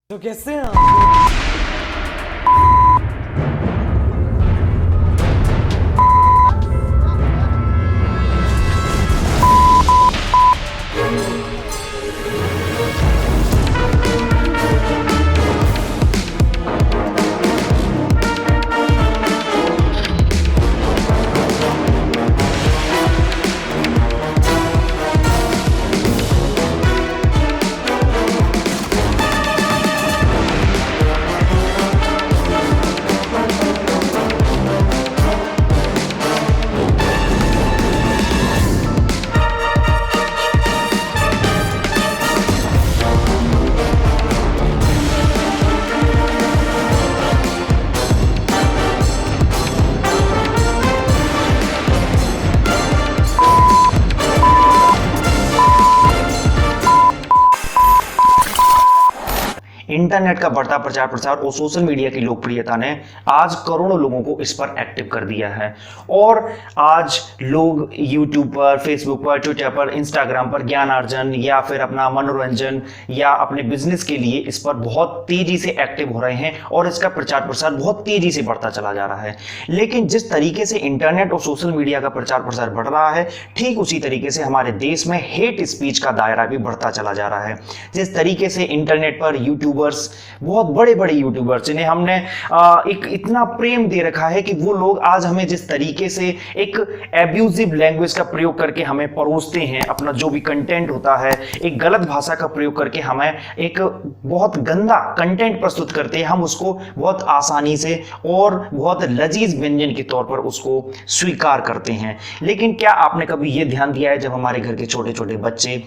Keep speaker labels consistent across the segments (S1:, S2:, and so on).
S1: तो कैसे हैं आप?
S2: इंटरनेट का बढ़ता प्रचार प्रसार और सोशल मीडिया की लोकप्रियता ने आज करोड़ों लोगों को इस पर एक्टिव कर दिया है। और आज लोग यूट्यूब पर, फेसबुक पर, ट्विटर पर, इंस्टाग्राम पर ज्ञानार्जन या फिर अपना मनोरंजन या अपने बिजनेस के लिए इस पर बहुत तेजी से एक्टिव हो रहे हैं और इसका प्रचार प्रसार बहुत तेजी से बढ़ता चला जा रहा है। लेकिन जिस तरीके से इंटरनेट और सोशल मीडिया का प्रचार प्रसार बढ़ रहा है, ठीक उसी तरीके से हमारे देश में हेट स्पीच का दायरा भी बढ़ता चला जा रहा है। जिस तरीके से इंटरनेट पर यूट्यूबर्स, बहुत बड़े बड़े यूट्यूबर्स जिन्हें हमने एक इतना प्रेम दे रखा है कि वो लोग आज हमें जिस तरीके से एक एब्यूजिव लैंग्वेज का प्रयोग करके हमें परोसते हैं, अपना जो भी कंटेंट होता है एक गलत भाषा का प्रयोग करके हमें एक बहुत गंदा कंटेंट प्रस्तुत करते हैं, हम उसको बहुत आसानी से और बहुत लजीज व्यंजन के तौर पर उसको स्वीकार करते हैं। लेकिन क्या आपने कभी यह ध्यान दिया है, जब हमारे घर के छोटे छोटे बच्चे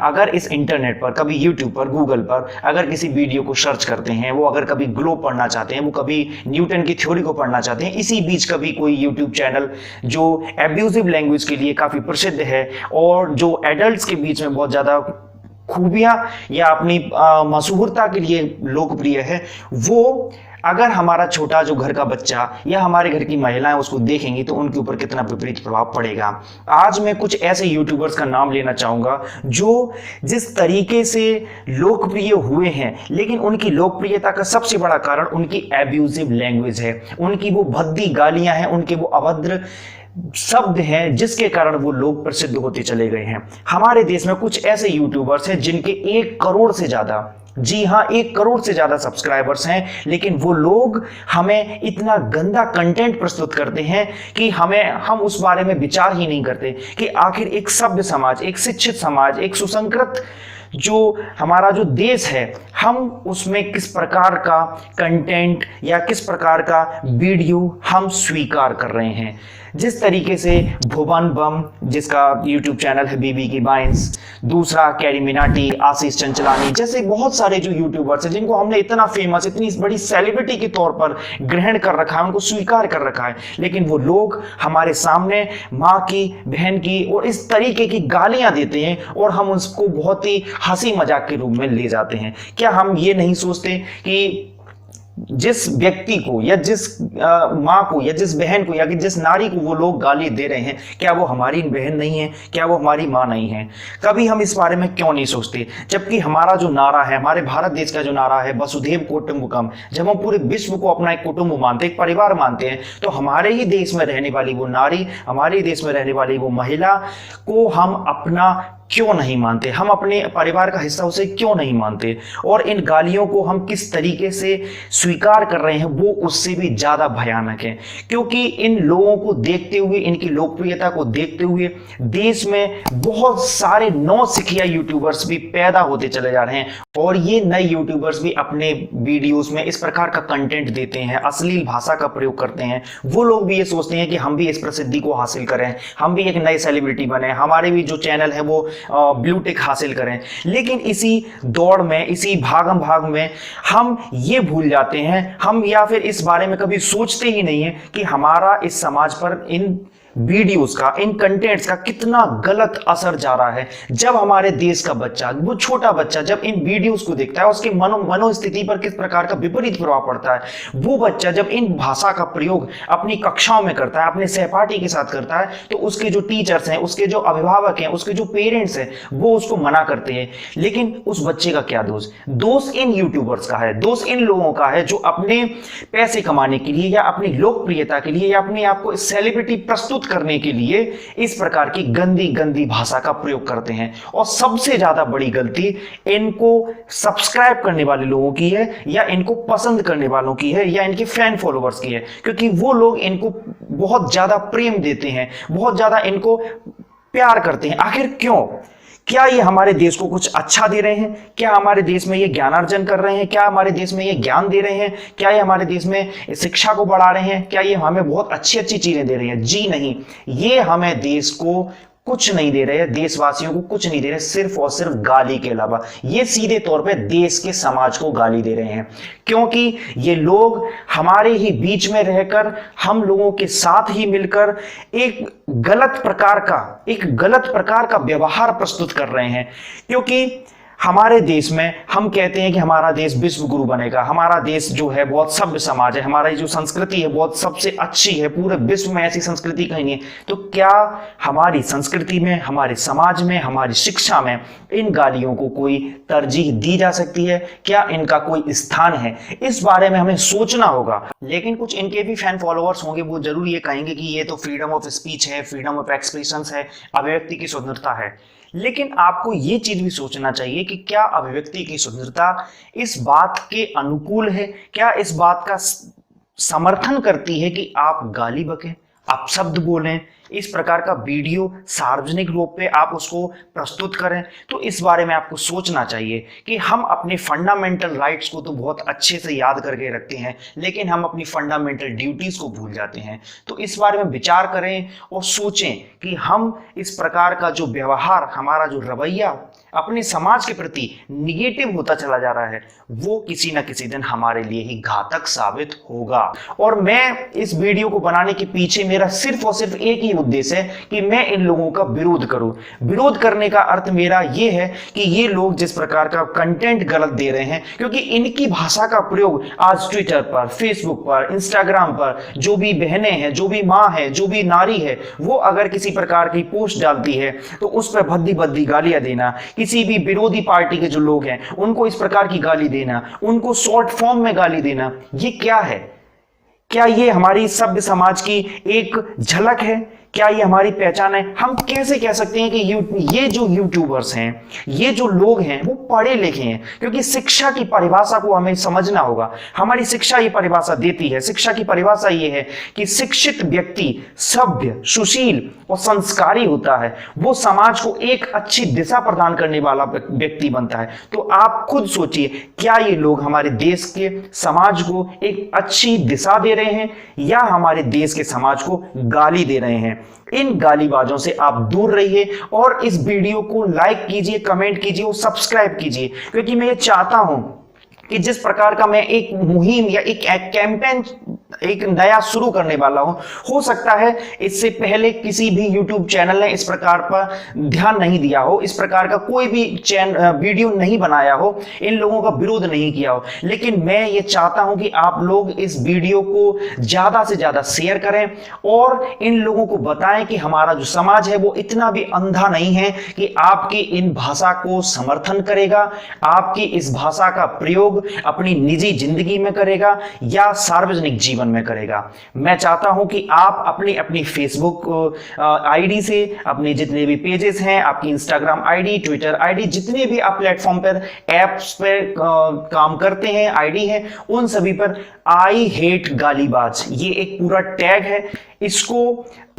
S2: अगर इस इंटरनेट पर, कभी यूट्यूब पर, गूगल पर अगर किसी वीडियो को सर्च करते हैं, वो अगर कभी ग्लोब पढ़ना चाहते हैं, वो कभी न्यूटन की थ्योरी को पढ़ना चाहते हैं, इसी बीच कभी कोई यूट्यूब चैनल जो एब्यूजिव लैंग्वेज के लिए काफी प्रसिद्ध है और जो एडल्ट्स के बीच में बहुत ज्यादा खूबियां या अपनी मशहूरता के लिए लोकप्रिय है, वो अगर हमारा छोटा जो घर का बच्चा या हमारे घर की महिलाएं उसको देखेंगी तो उनके ऊपर कितना विपरीत प्रभाव पड़ेगा। आज मैं कुछ ऐसे यूट्यूबर्स का नाम लेना चाहूंगा जो जिस तरीके से लोकप्रिय हुए हैं, लेकिन उनकी लोकप्रियता का सबसे बड़ा कारण उनकी एब्यूजिव लैंग्वेज है, उनकी वो भद्दी गालियां हैं, उनके वो अभद्र शब्द हैं जिसके कारण वो लोग प्रसिद्ध होते चले गए हैं। हमारे देश में कुछ ऐसे यूट्यूबर्स हैं जिनके 1 करोड़ से ज्यादा, जी हां 1 करोड़ से ज्यादा सब्सक्राइबर्स हैं, लेकिन वो लोग हमें इतना गंदा कंटेंट प्रस्तुत करते हैं कि हम उस बारे में विचार ही नहीं करते कि आखिर एक सभ्य समाज, एक शिक्षित समाज, एक सुसंस्कृत जो हमारा जो देश है, हम उसमें किस प्रकार का कंटेंट या किस प्रकार का वीडियो हम स्वीकार कर रहे हैं। जिस तरीके से भुवन बम, जिसका यूट्यूब चैनल है बीबी की बाइंस, दूसरा कैरी मिनाटी, आशीष चंचलानी जैसे बहुत सारे जो यूट्यूबर्स हैं जिनको हमने इतना फेमस, इतनी बड़ी सेलिब्रिटी के तौर पर ग्रहण कर रखा है, उनको स्वीकार कर रखा है, लेकिन वो लोग हमारे सामने माँ की, बहन की और इस तरीके की गालियां देते हैं और हम उसको बहुत ही हंसी मजाक के रूप में ले जाते हैं। क्या हम ये नहीं सोचते कि जिस व्यक्ति को या जिस माँ को या जिस बहन को या कि जिस नारी को वो लोग गाली दे रहे हैं, क्या वो हमारी बहन नहीं है, क्या वो हमारी माँ नहीं है? कभी हम इस बारे में क्यों नहीं सोचते? जबकि हमारा जो नारा है, हमारे भारत देश का जो नारा है वसुधैव कुटुंबकम, जब हम पूरे विश्व को अपना एक कुटुंब मानते, एक परिवार मानते हैं, तो हमारे ही देश में रहने वाली वो नारी, हमारे ही देश में रहने वाली वो महिला को हम अपना क्यों नहीं मानते? हम अपने परिवार का हिस्सा उसे क्यों नहीं मानते? और इन गालियों को हम किस तरीके से स्वीकार कर रहे हैं वो उससे भी ज्यादा भयानक है, क्योंकि इन लोगों को देखते हुए, इनकी लोकप्रियता को देखते हुए देश में बहुत सारे नौसिखिया यूट्यूबर्स भी पैदा होते चले जा रहे हैं और ये नए यूट्यूबर्स भी अपने वीडियोस में इस प्रकार का कंटेंट देते हैं, अश्लील भाषा का प्रयोग करते हैं। वो लोग भी ये सोचते हैं कि हम भी इस प्रसिद्धि को हासिल करें, हम भी एक नए सेलिब्रिटी बने, हमारे भी जो चैनल है वो ब्लू टिक हासिल करें। लेकिन इसी दौड़ में, इसी भागम भाग में हम ये भूल जाते हैं, हम या फिर इस बारे में कभी सोचते ही नहीं है कि हमारा इस समाज पर इन वीडियोस का, इन कंटेंट्स का कितना गलत असर जा रहा है। जब हमारे देश का बच्चा, वो छोटा बच्चा जब इन वीडियोस को देखता है, उसके मनोस्थिति पर किस प्रकार का विपरीत प्रभाव पड़ता है। वो बच्चा जब इन भाषा का प्रयोग अपनी कक्षाओं में करता है, अपने सहपाठी के साथ करता है, तो उसके जो टीचर्स हैं, उसके जो अभिभावक हैं, उसके जो पेरेंट्स हैं, वो उसको मना करते हैं। लेकिन उस बच्चे का क्या दोष? दोष इन यूट्यूबर्स का है, दोष इन लोगों का है जो अपने पैसे कमाने के लिए या अपनी लोकप्रियता के लिए या अपने आप को सेलिब्रिटी प्रस्तुत करने के लिए इस प्रकार की गंदी गंदी भाषा का प्रयोग करते हैं। और सबसे ज्यादा बड़ी गलती इनको सब्सक्राइब करने वाले लोगों की है, या इनको पसंद करने वालों की है, या इनके फैन फॉलोअर्स की है, क्योंकि वो लोग इनको बहुत ज्यादा प्रेम देते हैं, बहुत ज्यादा इनको प्यार करते हैं। आखिर क्यों? क्या ये हमारे देश को कुछ अच्छा दे रहे हैं? क्या हमारे देश में ये ज्ञानार्जन कर रहे हैं? क्या हमारे देश में ये ज्ञान दे रहे हैं? क्या ये हमारे देश में शिक्षा को बढ़ा रहे हैं? क्या ये हमें बहुत अच्छी अच्छी चीजें दे रही हैं? जी नहीं, ये हमें देश को कुछ नहीं दे रहे हैं, देशवासियों को कुछ नहीं दे रहे, सिर्फ और सिर्फ गाली के अलावा। ये सीधे तौर पे देश के समाज को गाली दे रहे हैं, क्योंकि ये लोग हमारे ही बीच में रहकर, हम लोगों के साथ ही मिलकर एक गलत प्रकार का व्यवहार प्रस्तुत कर रहे हैं। क्योंकि हमारे देश में हम कहते हैं कि हमारा देश विश्व गुरु बनेगा, हमारा देश जो है बहुत सभ्य समाज है, हमारी जो संस्कृति है बहुत सबसे अच्छी है, पूरे विश्व में ऐसी संस्कृति कहीं नहीं है। तो क्या हमारी संस्कृति में, हमारे समाज में, हमारी शिक्षा में इन गालियों को कोई तरजीह दी जा सकती है? क्या इनका कोई स्थान है? इस बारे में हमें सोचना होगा। लेकिन कुछ इनके भी फैन फॉलोअर्स होंगे, वो जरूर ये कहेंगे कि ये तो फ्रीडम ऑफ स्पीच है, फ्रीडम ऑफ एक्सप्रेशन है, अभिव्यक्ति की स्वतंत्रता है। लेकिन आपको ये चीज भी सोचना चाहिए कि क्या अभिव्यक्ति की स्वतंत्रता इस बात के अनुकूल है? क्या इस बात का समर्थन करती है कि आप गाली बकें, आप शब्द बोलें, इस प्रकार का वीडियो सार्वजनिक रूप पे आप उसको प्रस्तुत करें? तो इस बारे में आपको सोचना चाहिए कि हम अपने फंडामेंटल राइट्स को तो बहुत अच्छे से याद करके रखते हैं, लेकिन हम अपनी फंडामेंटल ड्यूटीज को भूल जाते हैं। तो इस बारे में विचार करें और सोचें कि हम इस प्रकार का जो व्यवहार, हमारा जो रवैया अपने समाज के प्रति निगेटिव होता चला जा रहा है, वो किसी ना किसी दिन हमारे लिए ही घातक साबित होगा। और मैं इस वीडियो को बनाने के पीछे मेरा सिर्फ और सिर्फ एक ही उद्देश्य है कि मैं इन लोगों का विरोध करूं। विरोध करने का अर्थ मेरा ये है कि ये लोग जिस प्रकार का कंटेंट गलत दे रहे हैं, क्योंकि इनकी भाषा का प्रयोग आज ट्विटर पर, फेसबुक पर, इंस्टाग्राम पर जो भी बहनें हैं, जो भी माँ है, जो भी नारी है, वो अगर किसी प्रकार की पोस्ट डालती है तो उस पर भद्दी भद्दी गालियां देना, किसी भी विरोधी पार्टी के जो लोग हैं उनको इस प्रकार की गाली देना, उनको शॉर्ट फॉर्म में गाली देना, ये क्या है? क्या ये हमारी सभ्य समाज की एक झलक है? क्या ये हमारी पहचान है? हम कैसे कह सकते हैं कि ये जो यूट्यूबर्स हैं, ये जो लोग हैं, वो पढ़े लिखे हैं? क्योंकि शिक्षा की परिभाषा को हमें समझना होगा। हमारी शिक्षा ये परिभाषा देती है, शिक्षा की परिभाषा ये है कि शिक्षित व्यक्ति सभ्य, सुशील और संस्कारी होता है, वो समाज को एक अच्छी दिशा प्रदान करने वाला व्यक्ति बनता है। तो आप खुद सोचिए, क्या ये लोग हमारे देश के समाज को एक अच्छी दिशा दे रहे हैं या हमारे देश के समाज को गाली दे रहे हैं? इन गालीबाजों से आप दूर रहिए और इस वीडियो को लाइक कीजिए, कमेंट कीजिए और सब्सक्राइब कीजिए, क्योंकि मैं ये चाहता हूं कि जिस प्रकार का मैं एक मुहिम या एक कैंपेन एक नया शुरू करने वाला हूं, हो सकता है इससे पहले किसी भी YouTube चैनल ने इस प्रकार पर ध्यान नहीं दिया हो, इस प्रकार का कोई भी वीडियो नहीं बनाया हो, इन लोगों का विरोध नहीं किया हो। लेकिन मैं ये चाहता हूं कि आप लोग इस वीडियो को ज्यादा से ज्यादा शेयर करें और इन लोगों को बताएं कि हमारा जो समाज है वो इतना भी अंधा नहीं है कि आपकी इन भाषा को समर्थन करेगा, आपकी इस भाषा का प्रयोग अपनी निजी जिंदगी में करेगा या सार्वजनिक जीवन में करेगा। मैं चाहता हूं कि आप अपनी अपनी फेसबुक आईडी से, अपने जितने भी पेजेस हैं, आपकी इंस्टाग्राम आईडी, ट्विटर आईडी, जितने भी आप प्लेटफॉर्म पर ऐप्स पर काम करते हैं, आईडी है, उन सभी पर आई हेट गालीबाज ये एक पूरा टैग है, इसको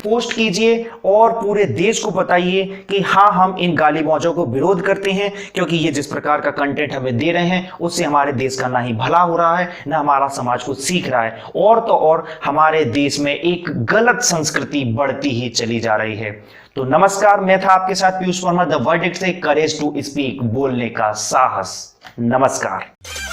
S2: पोस्ट कीजिए और पूरे देश को बताइए कि हाँ, हम इन गालीबाजों को विरोध करते हैं, क्योंकि ये जिस प्रकार का कंटेंट हमें दे रहे हैं उससे हमारे देश का ना ही भला हो रहा है, ना हमारा समाज कुछ सीख रहा है, और तो और हमारे देश में एक गलत संस्कृति बढ़ती ही चली जा रही है। तो नमस्कार, मैं था आपके साथ पीयूष वर्मा, द वर्डिक्ट से, करेज टू स्पीक, बोलने का साहस। नमस्कार।